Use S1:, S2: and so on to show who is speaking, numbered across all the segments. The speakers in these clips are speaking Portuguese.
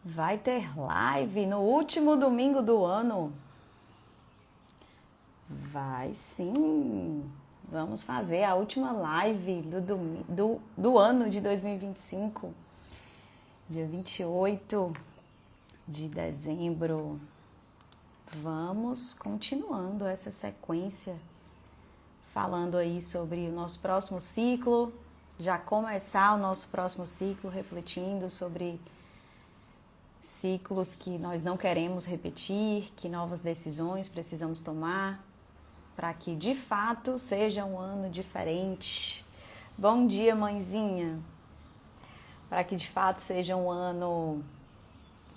S1: Vai ter live no último domingo do ano? Vai sim! Vamos fazer a última live do ano de 2025, dia 28 de dezembro. Vamos continuando essa sequência, falando aí sobre o nosso próximo ciclo, já começar o nosso próximo ciclo, refletindo sobre ciclos que nós não queremos repetir, que novas decisões precisamos tomar para que de fato seja um ano diferente. Bom dia, mãezinha! Para que de fato seja um ano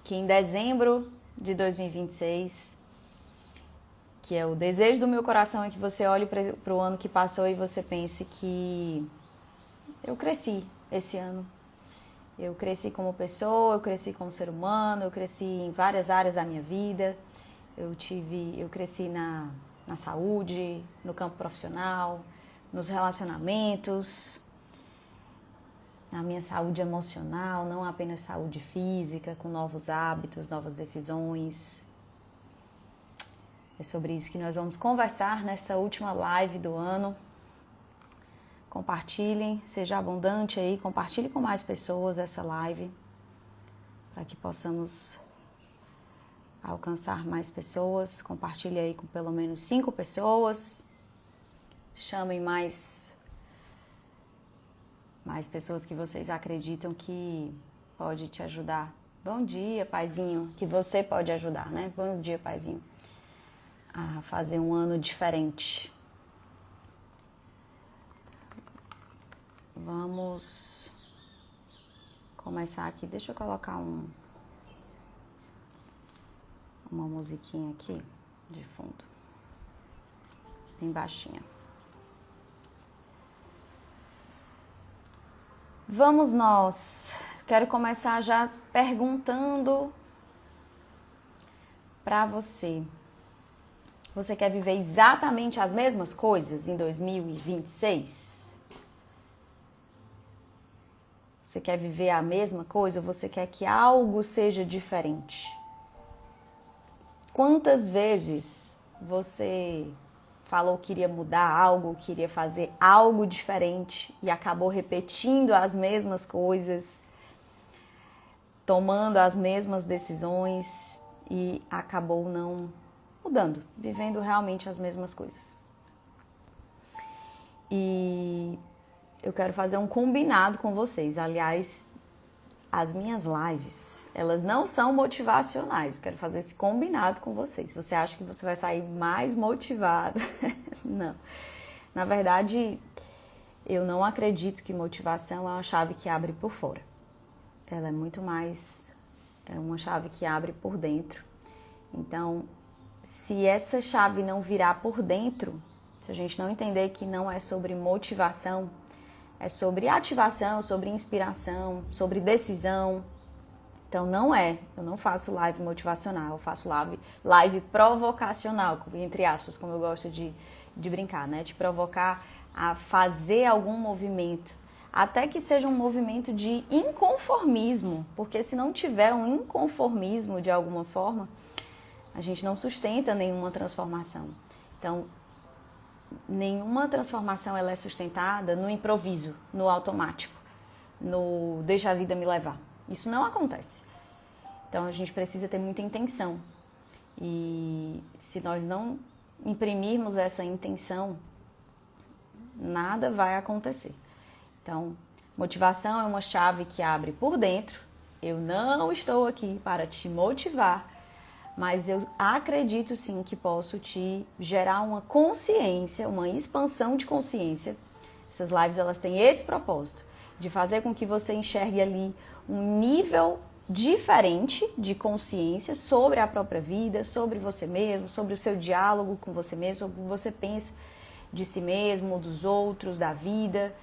S1: que em dezembro de 2026, que é o desejo do meu coração, é que você olhe para o ano que passou e você pense que eu cresci esse ano. Eu cresci como pessoa, eu cresci como ser humano, eu cresci em várias áreas da minha vida. Eu cresci na saúde, no campo profissional, nos relacionamentos, na minha saúde emocional, não apenas saúde física, com novos hábitos, novas decisões. É sobre isso que nós vamos conversar nessa última live do ano. Compartilhem, seja abundante aí, compartilhe com mais pessoas essa live, para que possamos alcançar mais pessoas. Compartilhe aí com pelo menos 5 pessoas. Chamem mais pessoas que vocês acreditam que pode te ajudar. Bom dia, paizinho, que você pode ajudar, né? Bom dia, paizinho, a fazer um ano diferente. Vamos começar aqui. Deixa eu colocar uma musiquinha aqui de fundo, bem baixinha. Vamos nós. Quero começar já perguntando para você. Você quer viver exatamente as mesmas coisas em 2026? Você quer viver a mesma coisa ou você quer que algo seja diferente? Quantas vezes você falou que iria mudar algo, queria fazer algo diferente e acabou repetindo as mesmas coisas, tomando as mesmas decisões e acabou não mudando, vivendo realmente as mesmas coisas? E eu quero fazer um combinado com vocês. Aliás, as minhas lives, elas não são motivacionais. Eu quero fazer esse combinado com vocês. Você acha que você vai sair mais motivado? Não. Na verdade, eu não acredito que motivação é uma chave que abre por fora. Ela é muito mais, é uma chave que abre por dentro. Então, se essa chave não virar por dentro, se a gente não entender que não é sobre motivação, é sobre ativação, sobre inspiração, sobre decisão. Então não é, eu não faço live motivacional, eu faço live provocacional, entre aspas, como eu gosto de brincar, né? De provocar a fazer algum movimento, até que seja um movimento de inconformismo, porque se não tiver um inconformismo de alguma forma, a gente não sustenta nenhuma transformação. Então, nenhuma transformação ela é sustentada no improviso, no automático, no deixa a vida me levar. Isso não acontece. Então a gente precisa ter muita intenção. E se nós não imprimirmos essa intenção, nada vai acontecer. Então, motivação é uma chave que abre por dentro. Eu não estou aqui para te motivar, mas eu acredito sim que posso te gerar uma consciência, uma expansão de consciência. Essas lives elas têm esse propósito, de fazer com que você enxergue ali um nível diferente de consciência sobre a própria vida, sobre você mesmo, sobre o seu diálogo com você mesmo, sobre o que você pensa de si mesmo, dos outros, da vida,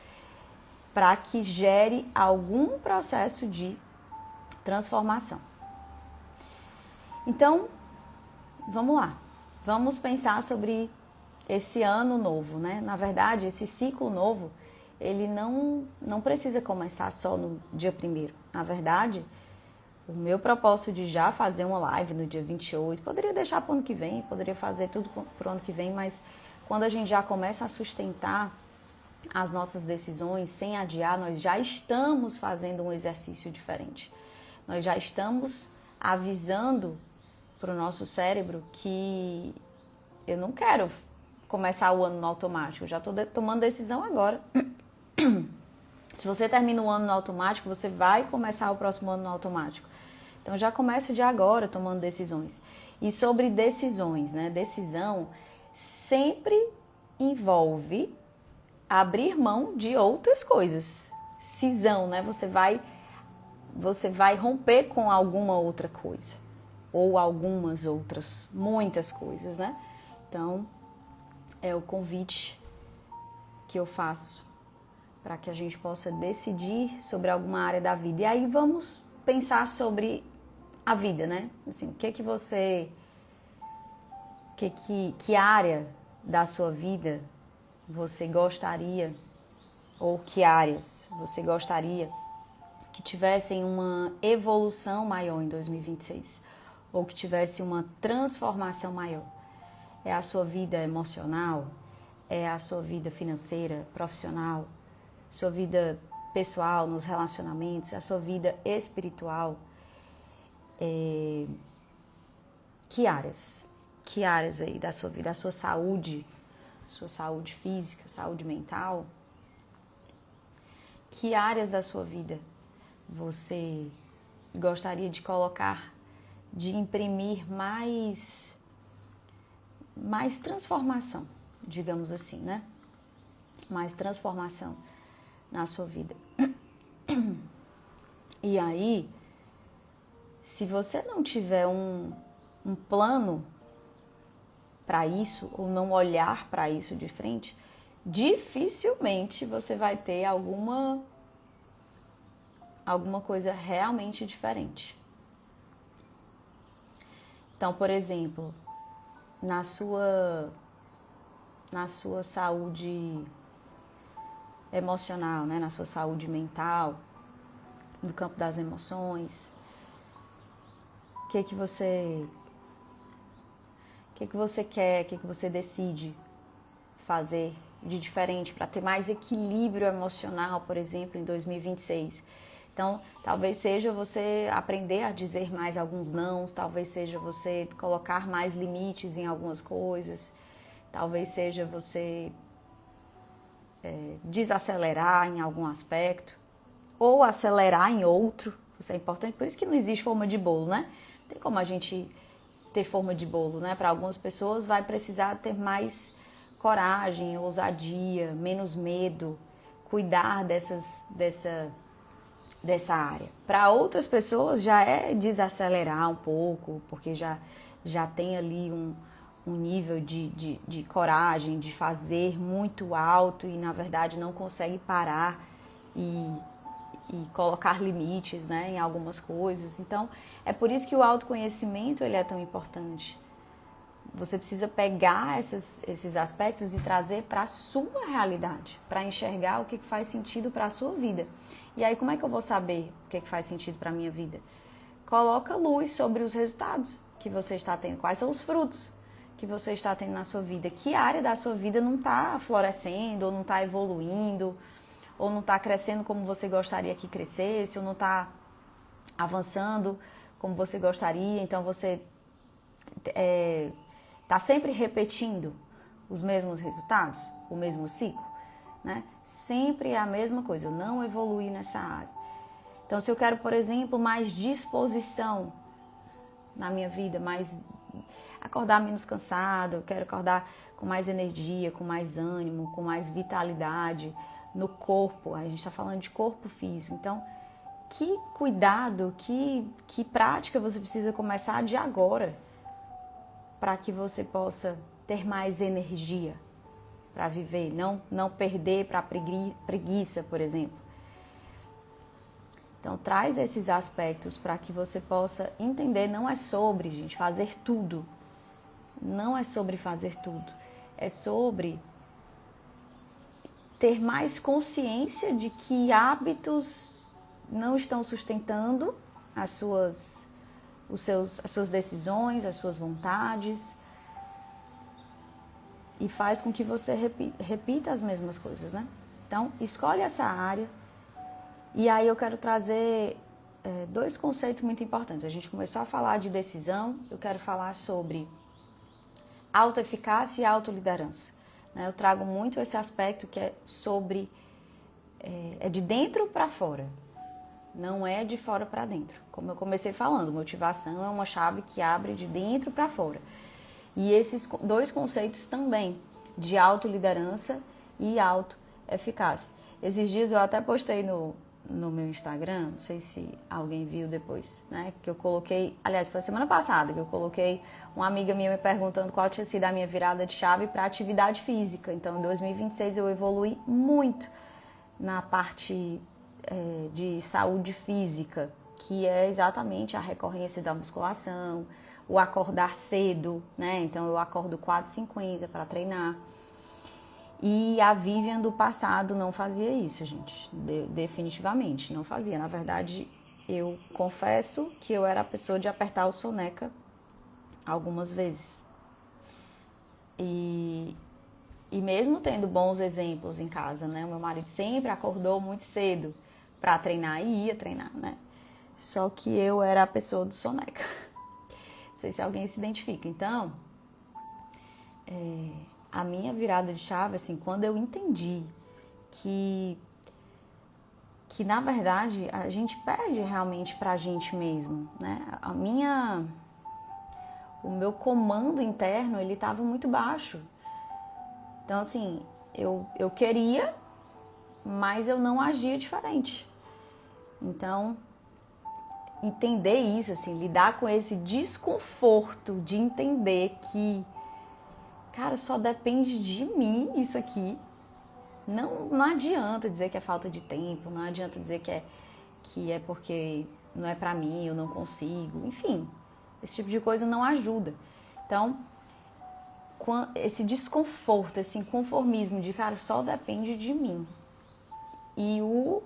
S1: para que gere algum processo de transformação. Então, vamos lá. Vamos pensar sobre esse ano novo, né? Na verdade, esse ciclo novo, ele não precisa começar só no dia 1º. Na verdade, O meu propósito de já fazer uma live no dia 28, poderia deixar para o ano que vem, poderia fazer tudo para o ano que vem, mas quando a gente já começa a sustentar as nossas decisões sem adiar, nós já estamos fazendo um exercício diferente. Nós já estamos avisando para o nosso cérebro que eu não quero começar o ano no automático, eu já estou tomando decisão agora. Se você termina o ano no automático, você vai começar o próximo ano no automático. Então já começa de agora tomando decisões. E sobre decisões, né? Decisão sempre envolve abrir mão de outras coisas. Cisão, né? Você vai romper com alguma outra coisa. Ou algumas outras, muitas coisas, né? Então, é o convite que eu faço para que a gente possa decidir sobre alguma área da vida. E aí vamos pensar sobre a vida, né? Assim, que área da sua vida você gostaria, ou que áreas você gostaria que tivessem uma evolução maior em 2026, ou que tivesse uma transformação maior. É a sua vida emocional? É a sua vida financeira, profissional? Sua vida pessoal, nos relacionamentos? A sua vida espiritual? Que áreas? Que áreas aí da sua vida? A sua saúde física, saúde mental? Que áreas da sua vida você gostaria de colocar, de imprimir mais transformação, digamos assim, né? Mais transformação na sua vida. E aí, se você não tiver um plano para isso, ou não olhar para isso de frente, dificilmente você vai ter alguma coisa realmente diferente. Então, por exemplo, na sua saúde emocional, né? Na sua saúde mental, no campo das emoções, o que você quer, o que você decide fazer de diferente para ter mais equilíbrio emocional, por exemplo, em 2026. Então, talvez seja você aprender a dizer mais alguns nãos, talvez seja você colocar mais limites em algumas coisas, talvez seja você desacelerar em algum aspecto, ou acelerar em outro. Isso é importante, por isso que não existe forma de bolo, né? Não tem como a gente ter forma de bolo, né? Para algumas pessoas vai precisar ter mais coragem, ousadia, menos medo, cuidar dessa área. Para outras pessoas já é desacelerar um pouco, porque já tem ali um nível de coragem, de fazer muito alto e na verdade não consegue parar e colocar limites, né, em algumas coisas. Então, é por isso que o autoconhecimento ele é tão importante. Você precisa pegar esses aspectos e trazer para a sua realidade, para enxergar o que faz sentido para a sua vida. E aí, como é que eu vou saber o que faz sentido para a minha vida? Coloca luz sobre os resultados que você está tendo, quais são os frutos que você está tendo na sua vida, que área da sua vida não está florescendo, ou não está evoluindo, ou não está crescendo como você gostaria que crescesse, ou não está avançando como você gostaria. Então, você está sempre repetindo os mesmos resultados, o mesmo ciclo, né? Sempre é a mesma coisa, eu não evoluí nessa área. Então, se eu quero, por exemplo, mais disposição na minha vida, mais acordar menos cansado, eu quero acordar com mais energia, com mais ânimo, com mais vitalidade no corpo. A gente está falando de corpo físico. Então, que cuidado, que prática você precisa começar de agora para que você possa ter mais energia para viver, não perder para preguiça, por exemplo. Então, traz esses aspectos para que você possa entender. Não é sobre, gente, fazer tudo. Não é sobre fazer tudo. É sobre ter mais consciência de que hábitos não estão sustentando as suas decisões, as suas vontades, e faz com que você repita as mesmas coisas, né? Então, escolhe essa área. E aí eu quero trazer dois conceitos muito importantes. A gente começou a falar de decisão, eu quero falar sobre autoeficácia e autoliderança. Eu trago muito esse aspecto que é sobre... é de dentro para fora, não é de fora para dentro. Como eu comecei falando, motivação é uma chave que abre de dentro para fora. E esses dois conceitos também, de autoliderança e autoeficácia. Esses dias eu até postei no meu Instagram, não sei se alguém viu depois, né? Que eu coloquei, aliás, foi semana passada que eu coloquei uma amiga minha me perguntando qual tinha sido a minha virada de chave para atividade física. Então, em 2026 eu evolui muito na parte de saúde física, que é exatamente a recorrência da musculação, o acordar cedo, né? Então eu acordo 4h50 para treinar. E a Vivian do passado não fazia isso, gente. Definitivamente não fazia. Na verdade, eu confesso que eu era a pessoa de apertar o soneca algumas vezes. E mesmo tendo bons exemplos em casa, né? O meu marido sempre acordou muito cedo para treinar e ia treinar, né? Só que eu era a pessoa do soneca. Não sei se alguém se identifica. Então, a minha virada de chave, assim, quando eu entendi que na verdade a gente perde realmente pra gente mesmo, né? O meu comando interno, ele estava muito baixo. Então, assim, eu queria, mas eu não agia diferente. Então, entender isso, assim, lidar com esse desconforto de entender que, cara, só depende de mim isso aqui. Não adianta dizer que é falta de tempo, não adianta dizer que é porque não é pra mim, eu não consigo. Enfim, esse tipo de coisa não ajuda. Então, esse desconforto, esse inconformismo de, cara, só depende de mim. E o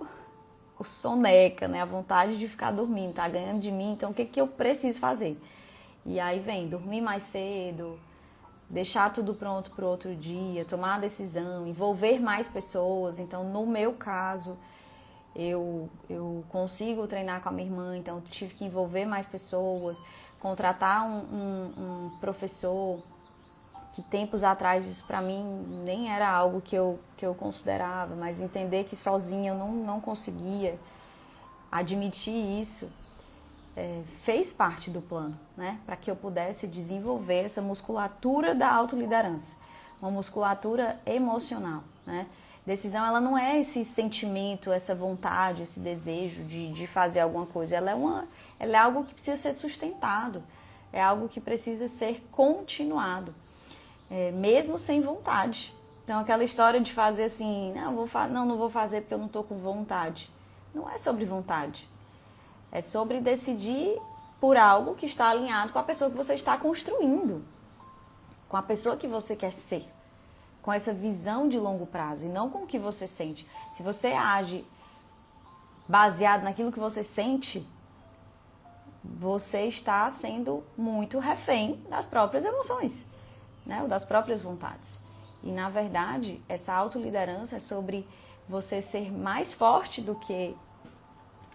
S1: soneca, né? A vontade de ficar dormindo, tá ganhando de mim, então o que eu preciso fazer? E aí vem dormir mais cedo, deixar tudo pronto para o outro dia, tomar a decisão, envolver mais pessoas. Então, no meu caso, eu consigo treinar com a minha irmã, então tive que envolver mais pessoas, contratar um professor, que tempos atrás isso para mim nem era algo que eu considerava, mas entender que sozinha eu não conseguia admitir isso, fez parte do plano, né? Para que eu pudesse desenvolver essa musculatura da autoliderança, uma musculatura emocional, né? Decisão, ela não é esse sentimento, essa vontade, esse desejo de fazer alguma coisa, ela é algo que precisa ser sustentado, é algo que precisa ser continuado. Mesmo sem vontade. Então, aquela história de fazer assim, não vou fazer porque eu não estou com vontade. Não é sobre vontade. É sobre decidir por algo que está alinhado com a pessoa que você está construindo, com a pessoa que você quer ser, com essa visão de longo prazo e não com o que você sente. Se você age baseado naquilo que você sente, você está sendo muito refém das próprias emoções, né, ou das próprias vontades. E, na verdade, essa autoliderança é sobre você ser mais forte do que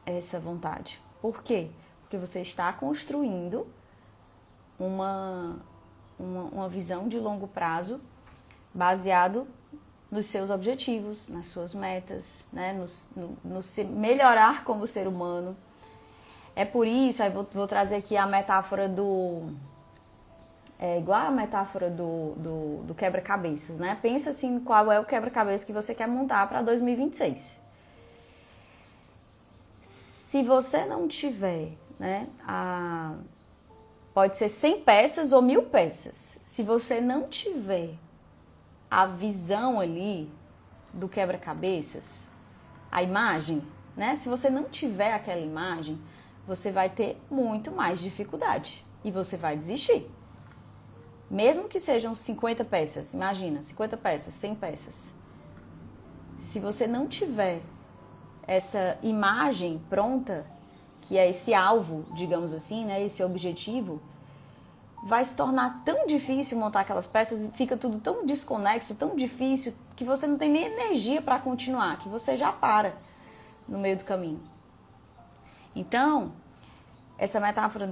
S1: essa vontade. Por quê? Porque você está construindo uma visão de longo prazo baseado nos seus objetivos, nas suas metas, né, no se melhorar como ser humano. É por isso, aí vou trazer aqui a metáfora igual a metáfora do quebra-cabeças, né? Pensa assim, qual é o quebra-cabeça que você quer montar para 2026. Se você não tiver, né, pode ser 100 peças ou 1000 peças. Se você não tiver a visão ali do quebra-cabeças, a imagem, né? Se você não tiver aquela imagem, você vai ter muito mais dificuldade e você vai desistir. Mesmo que sejam 50 peças, imagina, 50 peças, 100 peças. Se você não tiver essa imagem pronta, que é esse alvo, digamos assim, né, esse objetivo, vai se tornar tão difícil montar aquelas peças, fica tudo tão desconexo, tão difícil, que você não tem nem energia para continuar, que você já para no meio do caminho. Então, essa metáfora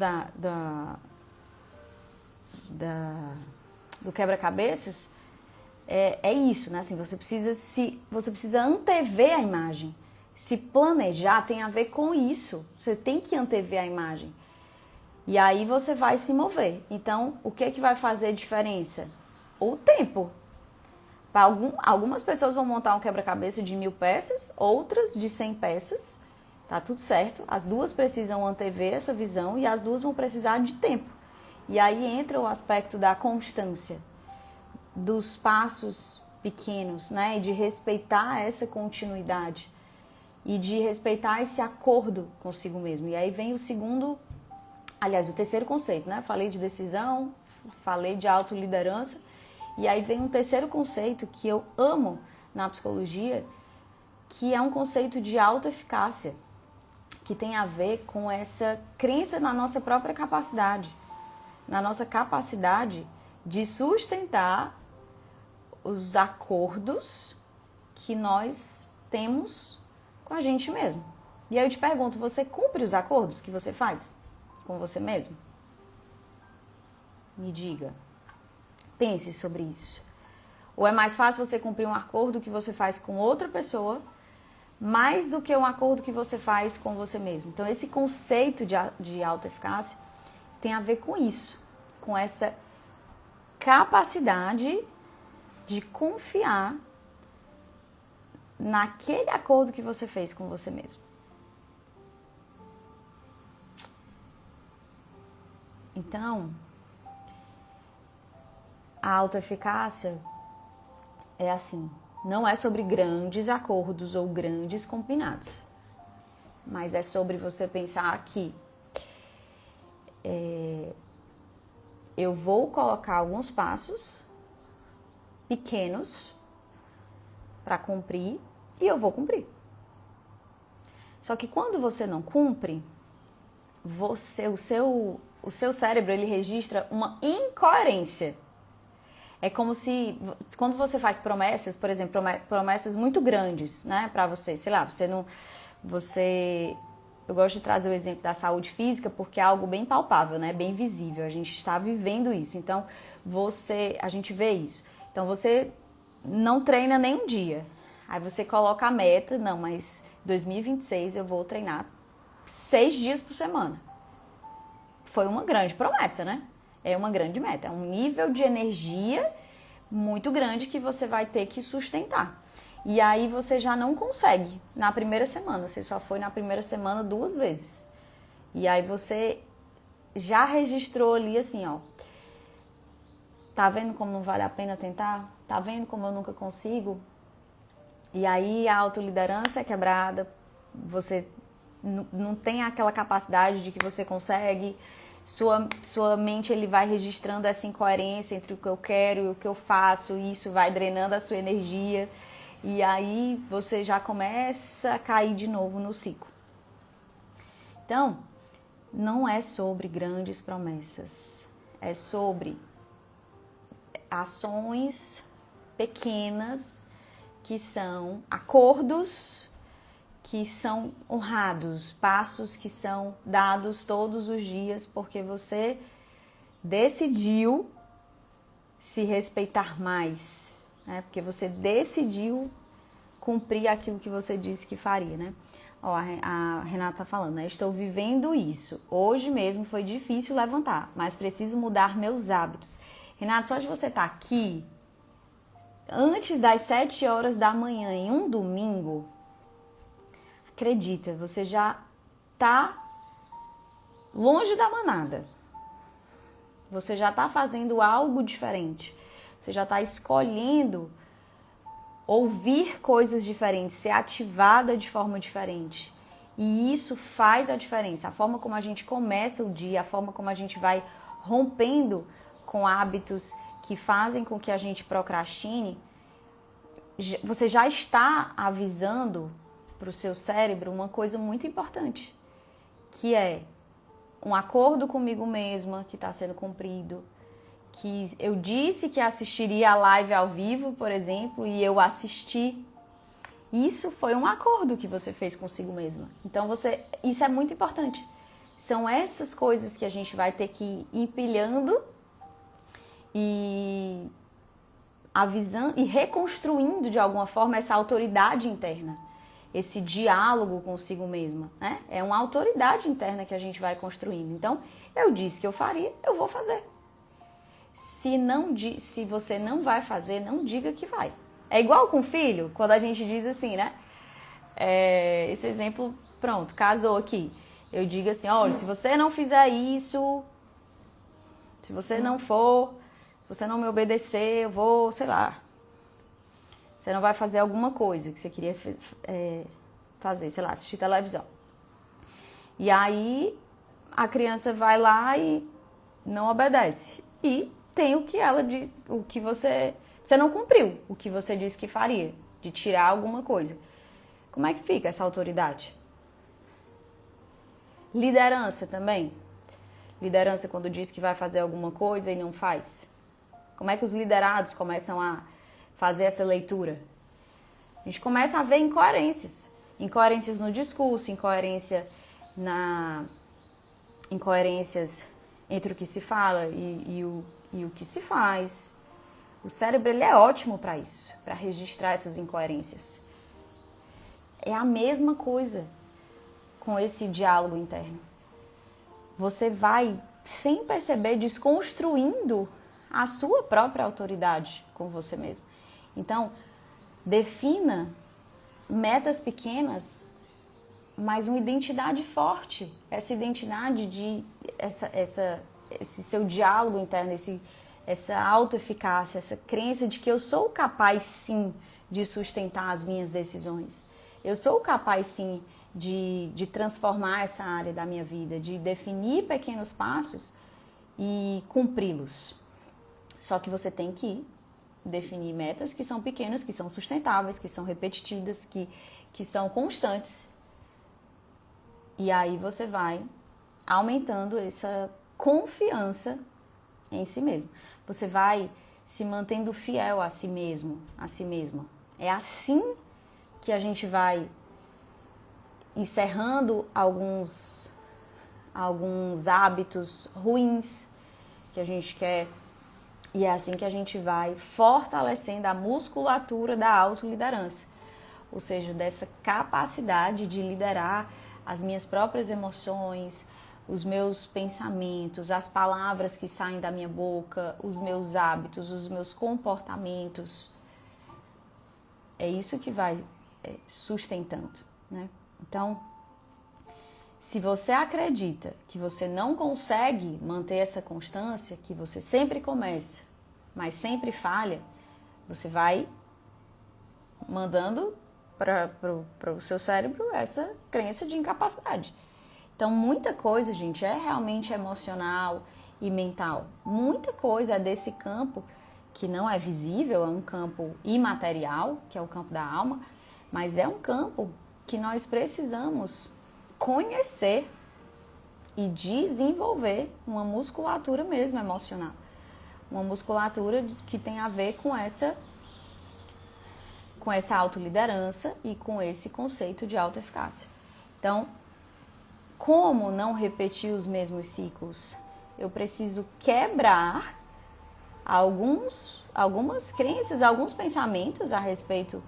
S1: do quebra-cabeças é isso, né? Assim, você precisa antever a imagem. Se planejar tem a ver com isso. Você tem que antever a imagem. E aí você vai se mover. Então, o que vai fazer diferença? O tempo. Algumas pessoas vão montar um quebra-cabeça de 1000 peças, outras de 100 peças. Tá tudo certo. As duas precisam antever essa visão e as duas vão precisar de tempo. E aí entra o aspecto da constância, dos passos pequenos, né? E de respeitar essa continuidade e de respeitar esse acordo consigo mesmo. E aí vem o terceiro conceito, né? Falei de decisão, falei de autoliderança, e aí vem um terceiro conceito que eu amo na psicologia, que é um conceito de autoeficácia, que tem a ver com essa crença na nossa própria capacidade, na nossa capacidade de sustentar os acordos que nós temos com a gente mesmo. E aí eu te pergunto, você cumpre os acordos que você faz com você mesmo? Me diga. Pense sobre isso. Ou é mais fácil você cumprir um acordo que você faz com outra pessoa, mais do que um acordo que você faz com você mesmo? Então, esse conceito de autoeficácia tem a ver com isso, com essa capacidade de confiar naquele acordo que você fez com você mesmo. Então, a autoeficácia é assim, não é sobre grandes acordos ou grandes combinados, mas é sobre você pensar que eu vou colocar alguns passos pequenos para cumprir e eu vou cumprir. Só que quando você não cumpre, o seu cérebro ele registra uma incoerência. É como se, quando você faz promessas, por exemplo, promessas muito grandes, né, para você, sei lá, eu gosto de trazer o exemplo da saúde física porque é algo bem palpável, né, bem visível, a gente está vivendo isso, então a gente vê isso. Então você não treina nem um dia, aí você coloca a meta, não, mas 2026 eu vou treinar 6 dias por semana. Foi uma grande promessa, né? É uma grande meta, é um nível de energia muito grande que você vai ter que sustentar. E aí você já não consegue na primeira semana, você só foi na primeira semana 2 vezes. E aí você já registrou ali assim, ó. Tá vendo como não vale a pena tentar? Tá vendo como eu nunca consigo? E aí a autoliderança é quebrada, você não tem aquela capacidade de que você consegue. Sua mente ele vai registrando essa incoerência entre o que eu quero e o que eu faço, e isso vai drenando a sua energia, e aí você já começa a cair de novo no ciclo. Então, não é sobre grandes promessas, é sobre ações pequenas que são acordos que são honrados, passos que são dados todos os dias, porque você decidiu se respeitar mais, né? Porque você decidiu cumprir aquilo que você disse que faria, né? Ó, a Renata tá falando, né? Estou vivendo isso. Hoje mesmo foi difícil levantar, mas preciso mudar meus hábitos. Renata, só de você estar aqui, antes das 7 horas da manhã, em um domingo, acredita, você já está longe da manada. Você já está fazendo algo diferente. Você já está escolhendo ouvir coisas diferentes, ser ativada de forma diferente. E isso faz a diferença. A forma como a gente começa o dia, a forma como a gente vai rompendo com hábitos que fazem com que a gente procrastine, você já está avisando para o seu cérebro uma coisa muito importante, que é um acordo comigo mesma que está sendo cumprido, que eu disse que assistiria a live ao vivo, por exemplo, e eu assisti. Isso foi um acordo que você fez consigo mesma. Então, isso é muito importante. São essas coisas que a gente vai ter que ir empilhando e avisando e reconstruindo de alguma forma essa autoridade interna, esse diálogo consigo mesma, né? É uma autoridade interna que a gente vai construindo. Então, eu disse que eu faria, eu vou fazer. Se você não vai fazer, não diga que vai. É igual com filho, quando a gente diz assim, né? Esse exemplo, pronto, casou aqui. Eu digo assim, olha, se você não fizer isso, se você não for, se você não me obedecer, eu vou, sei lá, você não vai fazer alguma coisa que você queria fazer, sei lá, assistir televisão. E aí a criança vai lá e não obedece. E tem o que você não cumpriu, o que você disse que faria, de tirar alguma coisa. Como é que fica essa autoridade? Liderança também. Liderança quando diz que vai fazer alguma coisa e não faz. Como é que os liderados começam a fazer essa leitura? A gente começa a ver incoerências. Incoerências no discurso, incoerências entre o que se fala e o que se faz. O cérebro ele é ótimo para isso, para registrar essas incoerências. É a mesma coisa com esse diálogo interno. Você vai, sem perceber, desconstruindo a sua própria autoridade com você mesmo. Então, defina metas pequenas, mas uma identidade forte. Essa identidade esse seu diálogo interno, essa autoeficácia, essa crença de que eu sou capaz, sim, de sustentar as minhas decisões. Eu sou capaz, sim, de transformar essa área da minha vida, de definir pequenos passos e cumpri-los. Só que você tem que definir metas que são pequenas, que são sustentáveis, que são repetitivas, que são constantes. E aí você vai aumentando essa confiança em si mesmo. Você vai se mantendo fiel a si mesmo, a si mesma. É assim que a gente vai encerrando alguns hábitos ruins que a gente quer. E é assim que a gente vai fortalecendo a musculatura da autoliderança. Ou seja, dessa capacidade de liderar as minhas próprias emoções, os meus pensamentos, as palavras que saem da minha boca, os meus hábitos, os meus comportamentos. É isso que vai sustentando, né? Então, se você acredita que você não consegue manter essa constância, que você sempre começa, mas sempre falha, você vai mandando para o seu cérebro essa crença de incapacidade. Então, muita coisa, gente, é realmente emocional e mental. Muita coisa é desse campo que não é visível, é um campo imaterial, que é o campo da alma, mas é um campo que nós precisamos conhecer e desenvolver uma musculatura mesmo emocional. Uma musculatura que tem a ver com essa autoliderança e com esse conceito de autoeficácia. Então, como não repetir os mesmos ciclos? Eu preciso quebrar algumas crenças, alguns pensamentos a respeito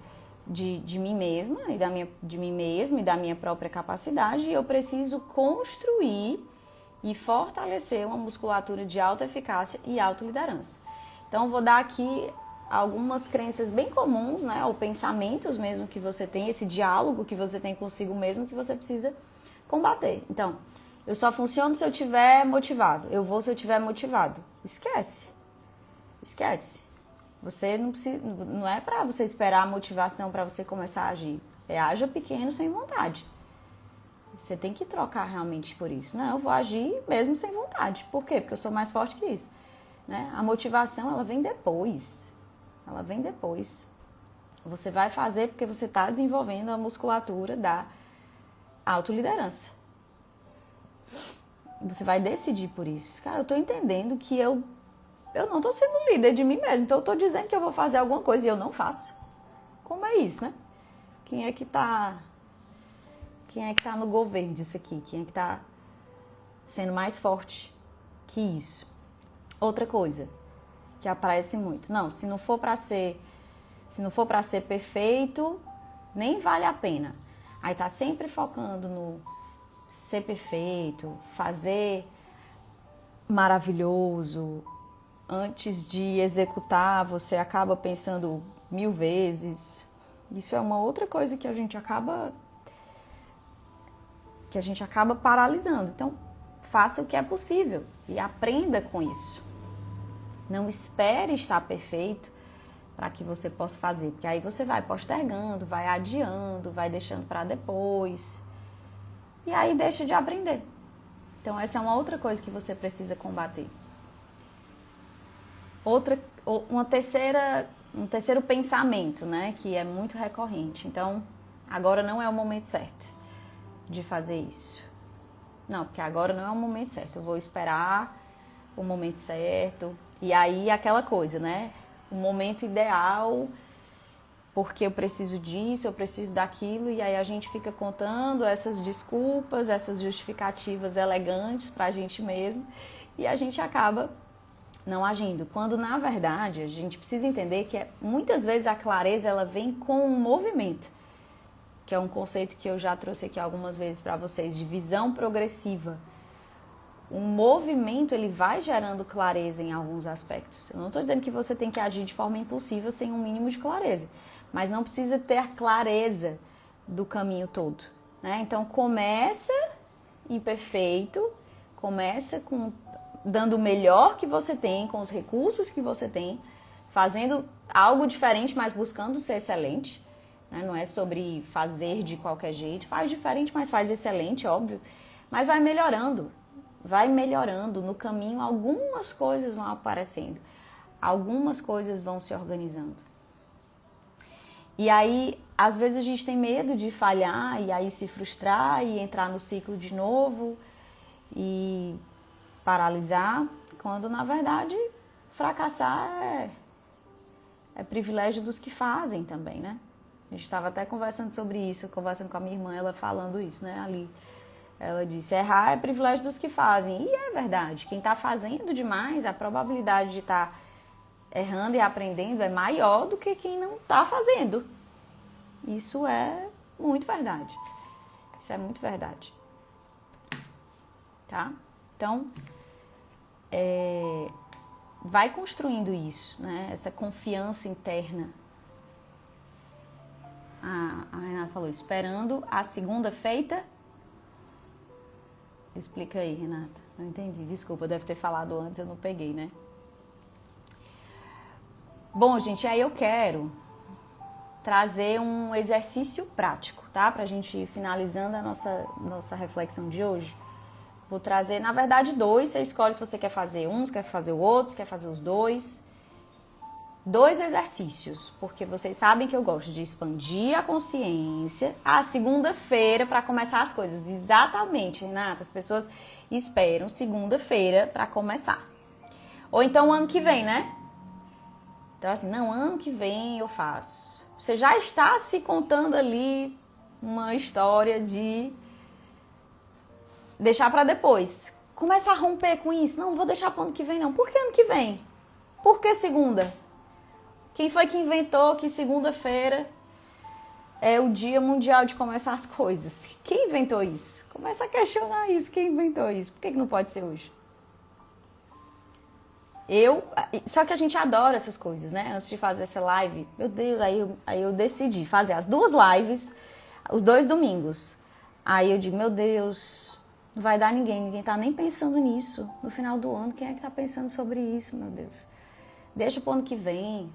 S1: de mim mesma e da minha própria capacidade, e eu preciso construir e fortalecer uma musculatura de autoeficácia e autoliderança. Então, vou dar aqui algumas crenças bem comuns, né, ou pensamentos mesmo que você tem, esse diálogo que você tem consigo mesmo que você precisa combater. Então, eu só funciono se eu estiver motivado, eu vou se eu estiver motivado. Esquece. Você não precisa, não é para você esperar a motivação para você começar a agir. Haja pequeno sem vontade. Você tem que trocar realmente por isso. Não, eu vou agir mesmo sem vontade. Por quê? Porque eu sou mais forte que isso. Né? A motivação, ela vem depois. Você vai fazer porque você está desenvolvendo a musculatura da autoliderança. Você vai decidir por isso. Cara, eu tô entendendo que eu não tô sendo líder de mim mesmo. Então eu tô dizendo que eu vou fazer alguma coisa e eu não faço. Como é isso, né? Quem é que tá no governo disso aqui? Quem é que tá sendo mais forte que isso? Outra coisa que aparece muito. Não, se não for para ser perfeito, nem vale a pena. Aí tá sempre focando no ser perfeito, fazer maravilhoso. Antes de executar, você acaba pensando 1000 vezes. Isso é uma outra coisa que a gente acaba paralisando. Então, faça o que é possível e aprenda com isso. Não espere estar perfeito para que você possa fazer, porque aí você vai postergando, vai adiando, vai deixando para depois. E aí deixa de aprender. Então, essa é uma outra coisa que você precisa combater. Um terceiro pensamento, né, que é muito recorrente. Então, agora não é o momento certo de fazer isso. Não, porque agora não é o momento certo. Eu vou esperar o momento certo. E aí, aquela coisa, né? O momento ideal, porque eu preciso disso, eu preciso daquilo. E aí a gente fica contando essas desculpas, essas justificativas elegantes pra gente mesmo. E a gente acaba não agindo. Quando, na verdade, a gente precisa entender que muitas vezes a clareza ela vem com um movimento, que é um conceito que eu já trouxe aqui algumas vezes para vocês, de visão progressiva. Um movimento, ele vai gerando clareza em alguns aspectos. Eu não estou dizendo que você tem que agir de forma impulsiva sem um mínimo de clareza, mas não precisa ter a clareza do caminho todo, né? Então, começa imperfeito, começa dando o melhor que você tem, com os recursos que você tem, fazendo algo diferente, mas buscando ser excelente. Não é sobre fazer de qualquer jeito, faz diferente, mas faz excelente, óbvio, mas vai melhorando no caminho, algumas coisas vão aparecendo, algumas coisas vão se organizando. E aí, às vezes a gente tem medo de falhar e aí se frustrar e entrar no ciclo de novo e paralisar, quando na verdade fracassar é privilégio dos que fazem também, né? A gente estava até conversando sobre isso, conversando com a minha irmã, ela falando isso, né, ali. Ela disse, errar é privilégio dos que fazem. E é verdade, quem está fazendo demais, a probabilidade de estar errando e aprendendo é maior do que quem não está fazendo. Isso é muito verdade. Isso é muito verdade. Tá? Então, vai construindo isso, né? Essa confiança interna. A Renata falou, esperando a segunda feita. Explica aí, Renata. Não entendi. Desculpa, deve ter falado antes, eu não peguei, né? Bom, gente, aí eu quero trazer um exercício prático, tá? Pra gente ir finalizando a nossa reflexão de hoje. Vou trazer, na verdade, 2. Você escolhe se você quer fazer um, se quer fazer o outro, se quer fazer os 2. 2 exercícios, porque vocês sabem que eu gosto de expandir a consciência. Segunda-feira para começar as coisas. Exatamente, Renata. As pessoas esperam segunda-feira para começar. Ou então ano que vem, né? Então assim, não, ano que vem eu faço. Você já está se contando ali uma história de deixar para depois. Começa a romper com isso. Não vou deixar para ano que vem, não. Por que ano que vem? Por que segunda? Quem foi que inventou que segunda-feira é o dia mundial de começar as coisas? Quem inventou isso? Começa a questionar isso. Quem inventou isso? Por que não pode ser hoje? Só que a gente adora essas coisas, né? Antes de fazer essa live, meu Deus, aí eu decidi fazer as 2 lives, os 2 domingos. Aí eu digo, meu Deus, não vai dar ninguém tá nem pensando nisso. No final do ano, quem é que tá pensando sobre isso, meu Deus? Deixa pro ano que vem.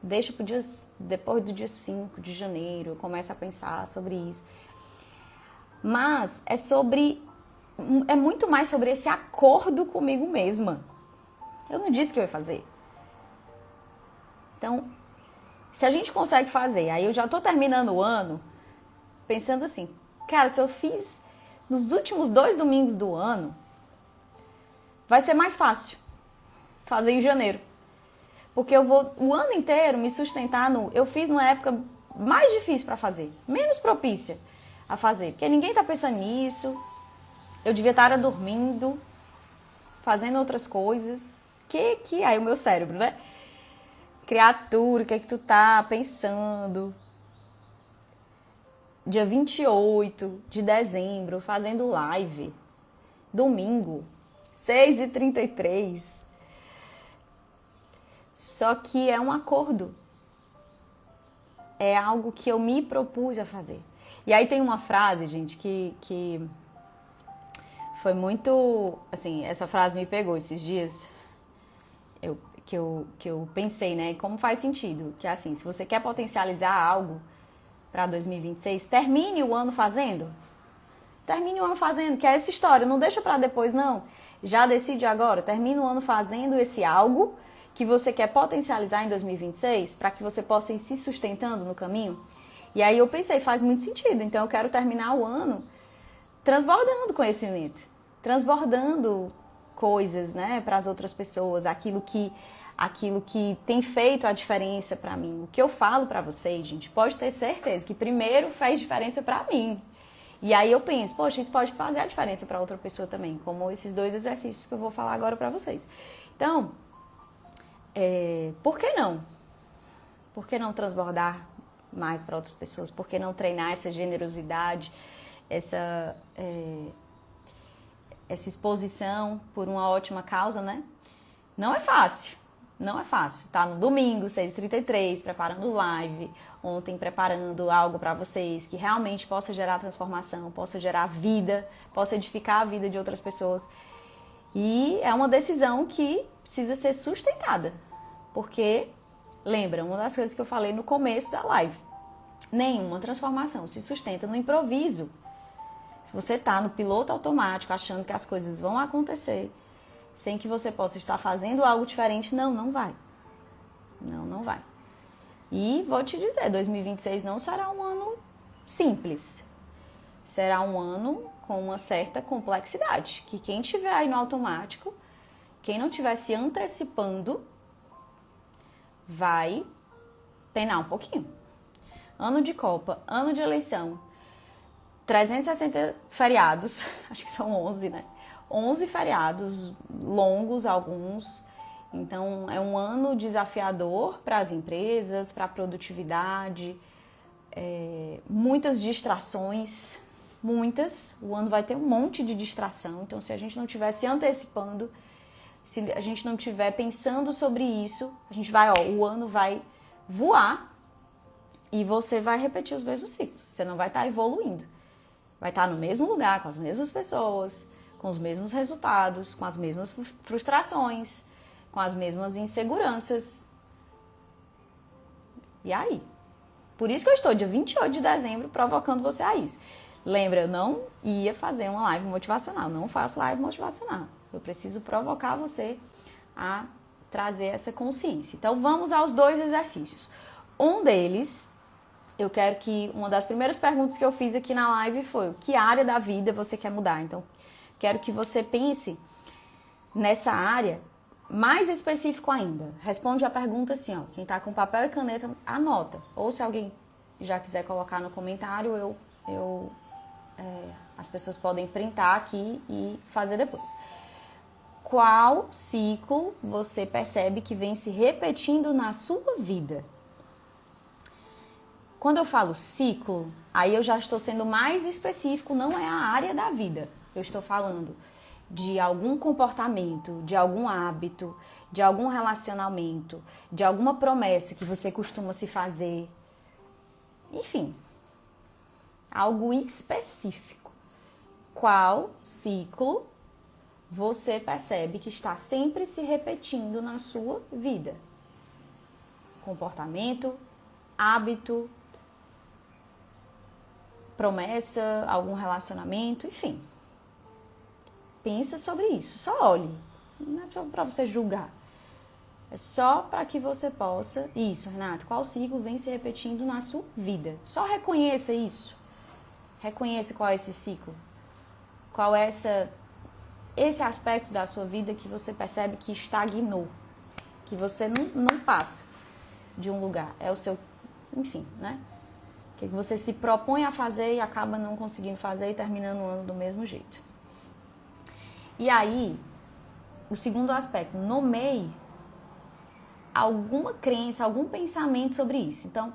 S1: Deixa pro dia, depois do dia 5 de janeiro, eu começo a pensar sobre isso. Mas é muito mais sobre esse acordo comigo mesma. Eu não disse que eu ia fazer. Então, se a gente consegue fazer, aí eu já tô terminando o ano pensando assim, cara, se eu fiz nos últimos 2 domingos do ano, vai ser mais fácil fazer em janeiro. Porque eu vou o ano inteiro me sustentar eu fiz numa época mais difícil para fazer, menos propícia a fazer, porque ninguém tá pensando nisso. Eu devia estar dormindo, fazendo outras coisas. Aí o meu cérebro, né? Criatura, o que é que tu tá pensando? Dia 28 de dezembro, fazendo live. Domingo, 6h33. Só que é um acordo. É algo que eu me propus a fazer. E aí tem uma frase, gente, que foi muito... Assim, essa frase me pegou esses dias. Que eu pensei, né? Como faz sentido. Que é assim, se você quer potencializar algo para 2026, termine o ano fazendo. Termine o ano fazendo, que é essa história. Não deixa para depois, não. Já decide agora. Termine o ano fazendo esse algo que você quer potencializar em 2026 para que você possa ir se sustentando no caminho. E aí eu pensei, faz muito sentido. Então eu quero terminar o ano transbordando conhecimento. Transbordando coisas, né, para as outras pessoas, aquilo que tem feito a diferença para mim. O que eu falo para vocês, gente, pode ter certeza que primeiro fez diferença para mim. E aí eu penso, poxa, isso pode fazer a diferença para outra pessoa também, como esses 2 exercícios que eu vou falar agora para vocês. Então, por que não? Por que não transbordar mais para outras pessoas? Por que não treinar essa generosidade, essa exposição por uma ótima causa, né? Não é fácil. Não é fácil. Tá no domingo, 6h33, preparando live. Ontem preparando algo para vocês que realmente possa gerar transformação, possa gerar vida, possa edificar a vida de outras pessoas. E é uma decisão que precisa ser sustentada. Porque, lembra, uma das coisas que eu falei no começo da live. Nenhuma transformação se sustenta no improviso. Se você tá no piloto automático, achando que as coisas vão acontecer, sem que você possa estar fazendo algo diferente, não vai. Não vai. E vou te dizer, 2026 não será um ano simples. Será um ano com uma certa complexidade. Que quem estiver aí no automático, quem não estiver se antecipando, vai penar um pouquinho. Ano de Copa, ano de eleição, 360 feriados, acho que são 11, né? 11 feriados, longos alguns. Então, é um ano desafiador para as empresas, para a produtividade, muitas distrações, muitas. O ano vai ter um monte de distração. Então, se a gente não estiver se antecipando, se a gente não estiver pensando sobre isso, o ano vai voar e você vai repetir os mesmos ciclos. Você não vai estar evoluindo. Vai estar no mesmo lugar, com as mesmas pessoas, com os mesmos resultados, com as mesmas frustrações, com as mesmas inseguranças. E aí? Por isso que eu estou dia 28 de dezembro provocando você a isso. Lembra, eu não ia fazer uma live motivacional, não faço live motivacional. Eu preciso provocar você a trazer essa consciência. Então vamos aos 2 exercícios. Um deles, eu quero que uma das primeiras perguntas que eu fiz aqui na live foi: que área da vida você quer mudar? Então, quero que você pense nessa área mais específico ainda. Responde a pergunta assim, ó. Quem tá com papel e caneta, anota. Ou se alguém já quiser colocar no comentário, as pessoas podem printar aqui e fazer depois. Qual ciclo você percebe que vem se repetindo na sua vida? Quando eu falo ciclo, aí eu já estou sendo mais específico, não é a área da vida. Eu estou falando de algum comportamento, de algum hábito, de algum relacionamento, de alguma promessa que você costuma se fazer. Enfim, algo específico. Qual ciclo você percebe que está sempre se repetindo na sua vida? Comportamento, hábito, promessa, algum relacionamento, enfim. Pensa sobre isso, só olhe. Não é só para você julgar. É só para que você possa... Isso, Renato, qual ciclo vem se repetindo na sua vida? Só reconheça isso. Reconheça qual é esse ciclo. Qual é esse aspecto da sua vida que você percebe que estagnou, que você não passa de um lugar. É o seu, enfim, né? O que você se propõe a fazer e acaba não conseguindo fazer e terminando o ano do mesmo jeito. E aí, o segundo aspecto, nomeie alguma crença, algum pensamento sobre isso. Então,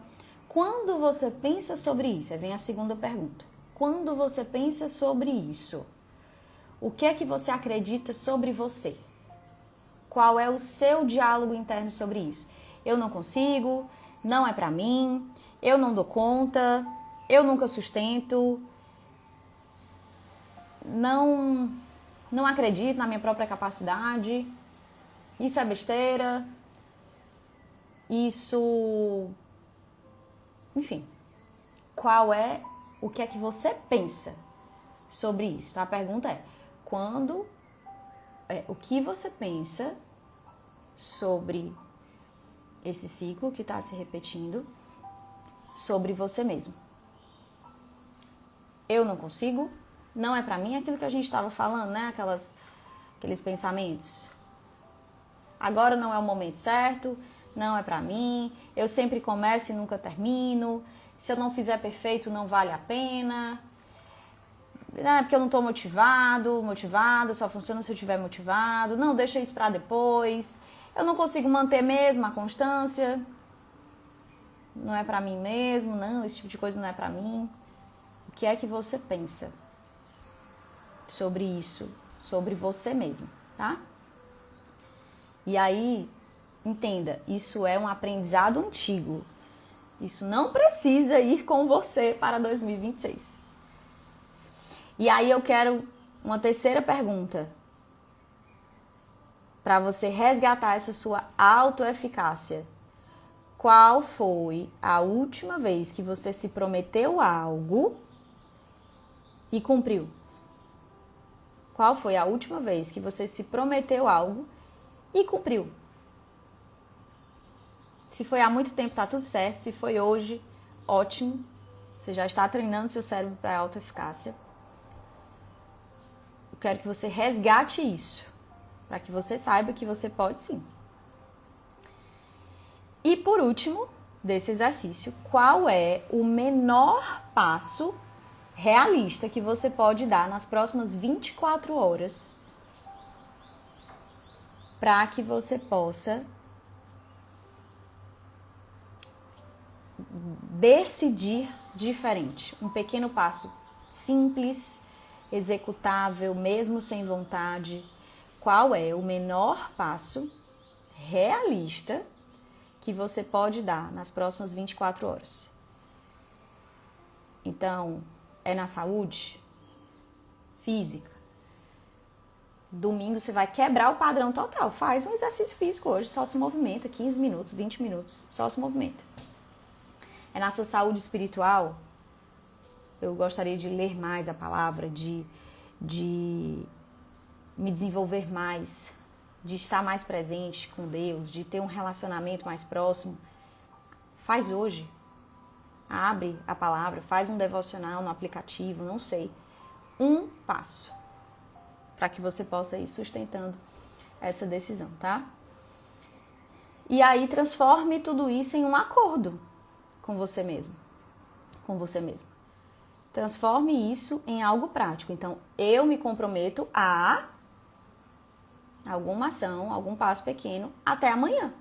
S1: quando você pensa sobre isso, aí vem a segunda pergunta. Quando você pensa sobre isso, o que é que você acredita sobre você? Qual é o seu diálogo interno sobre isso? Eu não consigo, não é pra mim, eu não dou conta, eu nunca sustento, não acredito na minha própria capacidade, isso é besteira, isso... Enfim, o que é que você pensa sobre isso? Então, a pergunta é, o que você pensa sobre esse ciclo que está se repetindo sobre você mesmo? Eu não consigo, não é pra mim, aquilo que a gente estava falando, né? Aqueles pensamentos. Agora não é o momento certo, não é pra mim, eu sempre começo e nunca termino, se eu não fizer perfeito não vale a pena, porque eu não tô motivada, só funciona se eu estiver motivado, não, deixa isso pra depois, eu não consigo manter mesmo a constância, não é pra mim mesmo, não, esse tipo de coisa não é pra mim. O que é que você pensa sobre isso, sobre você mesmo, tá? E aí, entenda, isso é um aprendizado antigo. Isso não precisa ir com você para 2026. E aí eu quero uma terceira pergunta para você resgatar essa sua autoeficácia. Qual foi a última vez que você se prometeu algo e cumpriu? Qual foi a última vez que você se prometeu algo e cumpriu? Se foi há muito tempo, tá tudo certo. Se foi hoje, ótimo. Você já está treinando seu cérebro para a autoeficácia. Eu quero que você resgate isso, para que você saiba que você pode sim. E por último, desse exercício, qual é o menor passo realista que você pode dar nas próximas 24 horas para que você possa decidir diferente. Um pequeno passo simples, executável, mesmo sem vontade. Qual é o menor passo realista que você pode dar nas próximas 24 horas? Então, é na saúde física. Domingo você vai quebrar o padrão total. Faz um exercício físico hoje, só se movimenta, 15 minutos, 20 minutos, só se movimenta. É na sua saúde espiritual. Eu gostaria de ler mais a palavra, de me desenvolver mais, de estar mais presente com Deus, de ter um relacionamento mais próximo. Faz hoje. Abre a palavra, faz um devocional no aplicativo, não sei. Um passo para que você possa ir sustentando essa decisão, tá? E aí transforme tudo isso em um acordo com você mesmo, com você mesmo. Transforme isso em algo prático. Então, eu me comprometo a alguma ação, algum passo pequeno até amanhã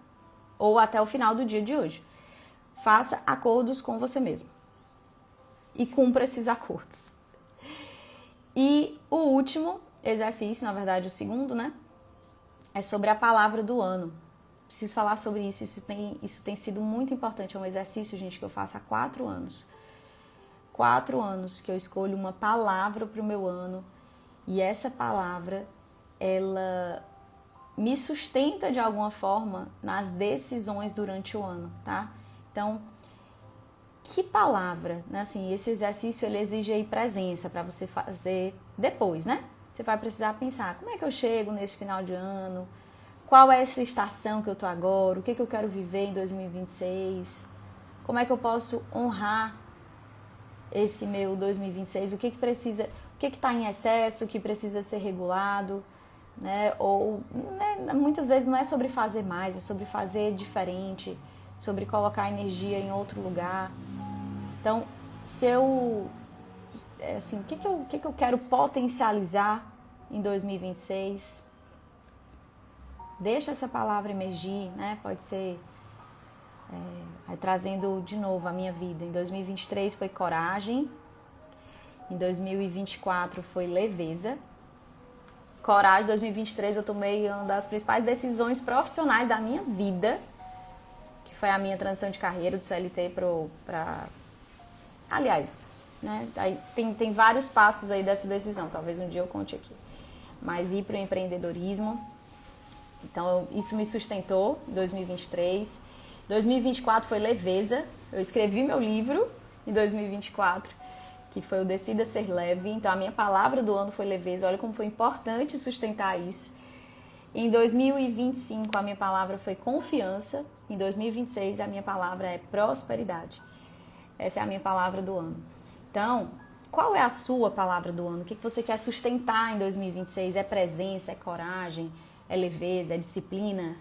S1: ou até o final do dia de hoje. Faça acordos com você mesmo e cumpra esses acordos. E o último exercício, na verdade o segundo, né? É sobre a palavra do ano. Preciso falar sobre isso, isso tem sido muito importante. É um exercício, gente, que eu faço há 4 anos. 4 anos que eu escolho uma palavra para o meu ano. E essa palavra, ela me sustenta de alguma forma nas decisões durante o ano, tá? Então, que palavra, né? Assim, esse exercício, ele exige aí presença para você fazer depois, né? Você vai precisar pensar, como é que eu chego nesse final de ano? Qual é essa estação que eu tô agora? O que eu quero viver em 2026? Como é que eu posso honrar esse meu 2026? O que precisa, o que está em excesso, o que precisa ser regulado, né? Ou muitas vezes não é sobre fazer mais, é sobre fazer diferente, sobre colocar a energia em outro lugar. Então, se eu, assim, o que eu quero potencializar em 2026? Deixa essa palavra emergir, né? Pode ser trazendo de novo a minha vida. Em 2023 foi coragem, em 2024 foi leveza. Coragem, 2023 eu tomei uma das principais decisões profissionais da minha vida, que foi a minha transição de carreira do CLT para... Aliás, né? Aí tem vários passos aí dessa decisão, talvez um dia eu conte aqui. Mas ir para o empreendedorismo. Então, isso me sustentou em 2023. 2024 foi leveza. Eu escrevi meu livro em 2024, que foi o Decida Ser Leve. Então, a minha palavra do ano foi leveza. Olha como foi importante sustentar isso. Em 2025, a minha palavra foi confiança. Em 2026, a minha palavra é prosperidade. Essa é a minha palavra do ano. Então, qual é a sua palavra do ano? O que você quer sustentar em 2026? É presença, é coragem, é leveza, é disciplina,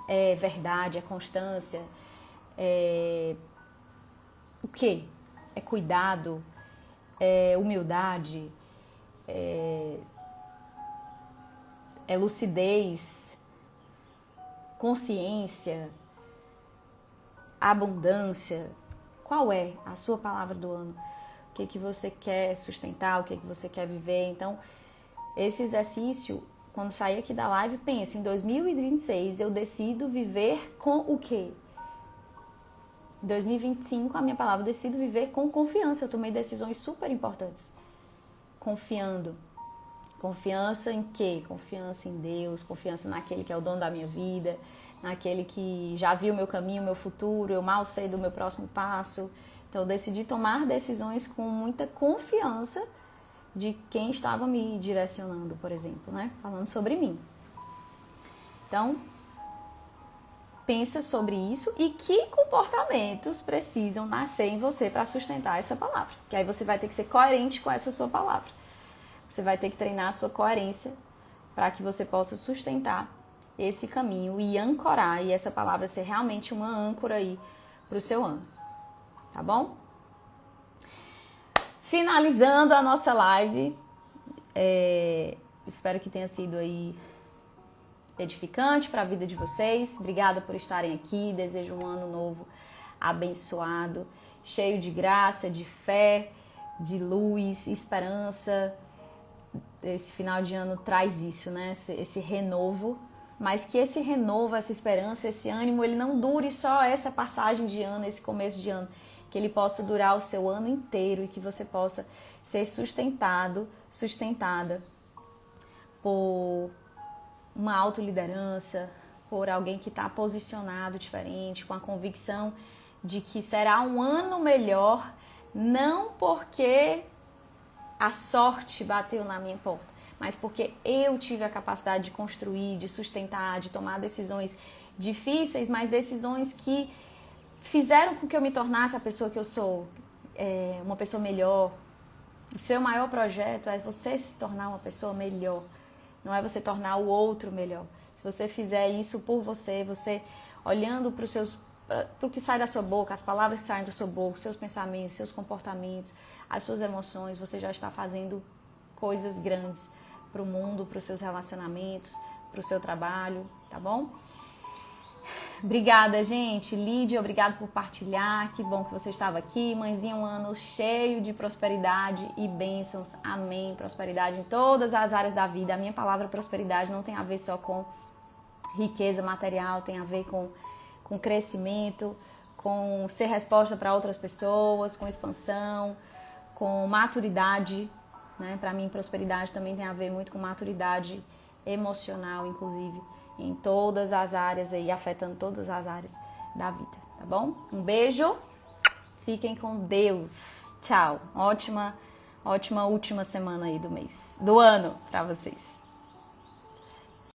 S1: é verdade, é constância, o quê? É cuidado, é humildade, é lucidez, consciência, abundância. Qual é a sua palavra do ano? O que você quer sustentar, o que você quer viver? Então, esse exercício, quando sair aqui da live, pense, em 2026 eu decido viver com o quê? Em 2025, a minha palavra, eu decido viver com confiança. Eu tomei decisões super importantes. Confiando. Confiança em quê? Confiança em Deus, confiança naquele que é o dono da minha vida, naquele que já viu o meu caminho, o meu futuro, eu mal sei do meu próximo passo. Então, eu decidi tomar decisões com muita confiança de quem estava me direcionando, por exemplo, né? Falando sobre mim. Então, pensa sobre isso e que comportamentos precisam nascer em você para sustentar essa palavra. Que aí você vai ter que ser coerente com essa sua palavra. Você vai ter que treinar a sua coerência para que você possa sustentar esse caminho e ancorar, e essa palavra ser realmente uma âncora aí para o seu ano. Tá bom? Finalizando a nossa live, espero que tenha sido aí edificante para a vida de vocês. Obrigada por estarem aqui. Desejo um ano novo abençoado, cheio de graça, de fé, de luz, esperança. Esse final de ano traz isso, né? Esse renovo, mas que esse renovo, essa esperança, esse ânimo, ele não dure só essa passagem de ano, esse começo de ano, que ele possa durar o seu ano inteiro e que você possa ser sustentada por uma autoliderança, por alguém que está posicionado diferente, com a convicção de que será um ano melhor, não porque a sorte bateu na minha porta, mas porque eu tive a capacidade de construir, de sustentar, de tomar decisões difíceis, mas decisões que fizeram com que eu me tornasse a pessoa que eu sou, uma pessoa melhor. O seu maior projeto é você se tornar uma pessoa melhor, não é você tornar o outro melhor. Se você fizer isso por você, você olhando para o que sai da sua boca, as palavras que saem da sua boca, os seus pensamentos, seus comportamentos, as suas emoções, você já está fazendo coisas grandes para o mundo, para os seus relacionamentos, para o seu trabalho, tá bom? Obrigada, gente. Lídia, obrigado por partilhar. Que bom que você estava aqui. Mãezinha, um ano cheio de prosperidade e bênçãos. Amém. Prosperidade em todas as áreas da vida. A minha palavra prosperidade não tem a ver só com riqueza material, tem a ver com crescimento, com ser resposta para outras pessoas, com expansão, com maturidade, né? Para mim, prosperidade também tem a ver muito com maturidade emocional, inclusive, em todas as áreas aí, afetando todas as áreas da vida, tá bom? Um beijo, fiquem com Deus, tchau, ótima última semana aí do ano para vocês.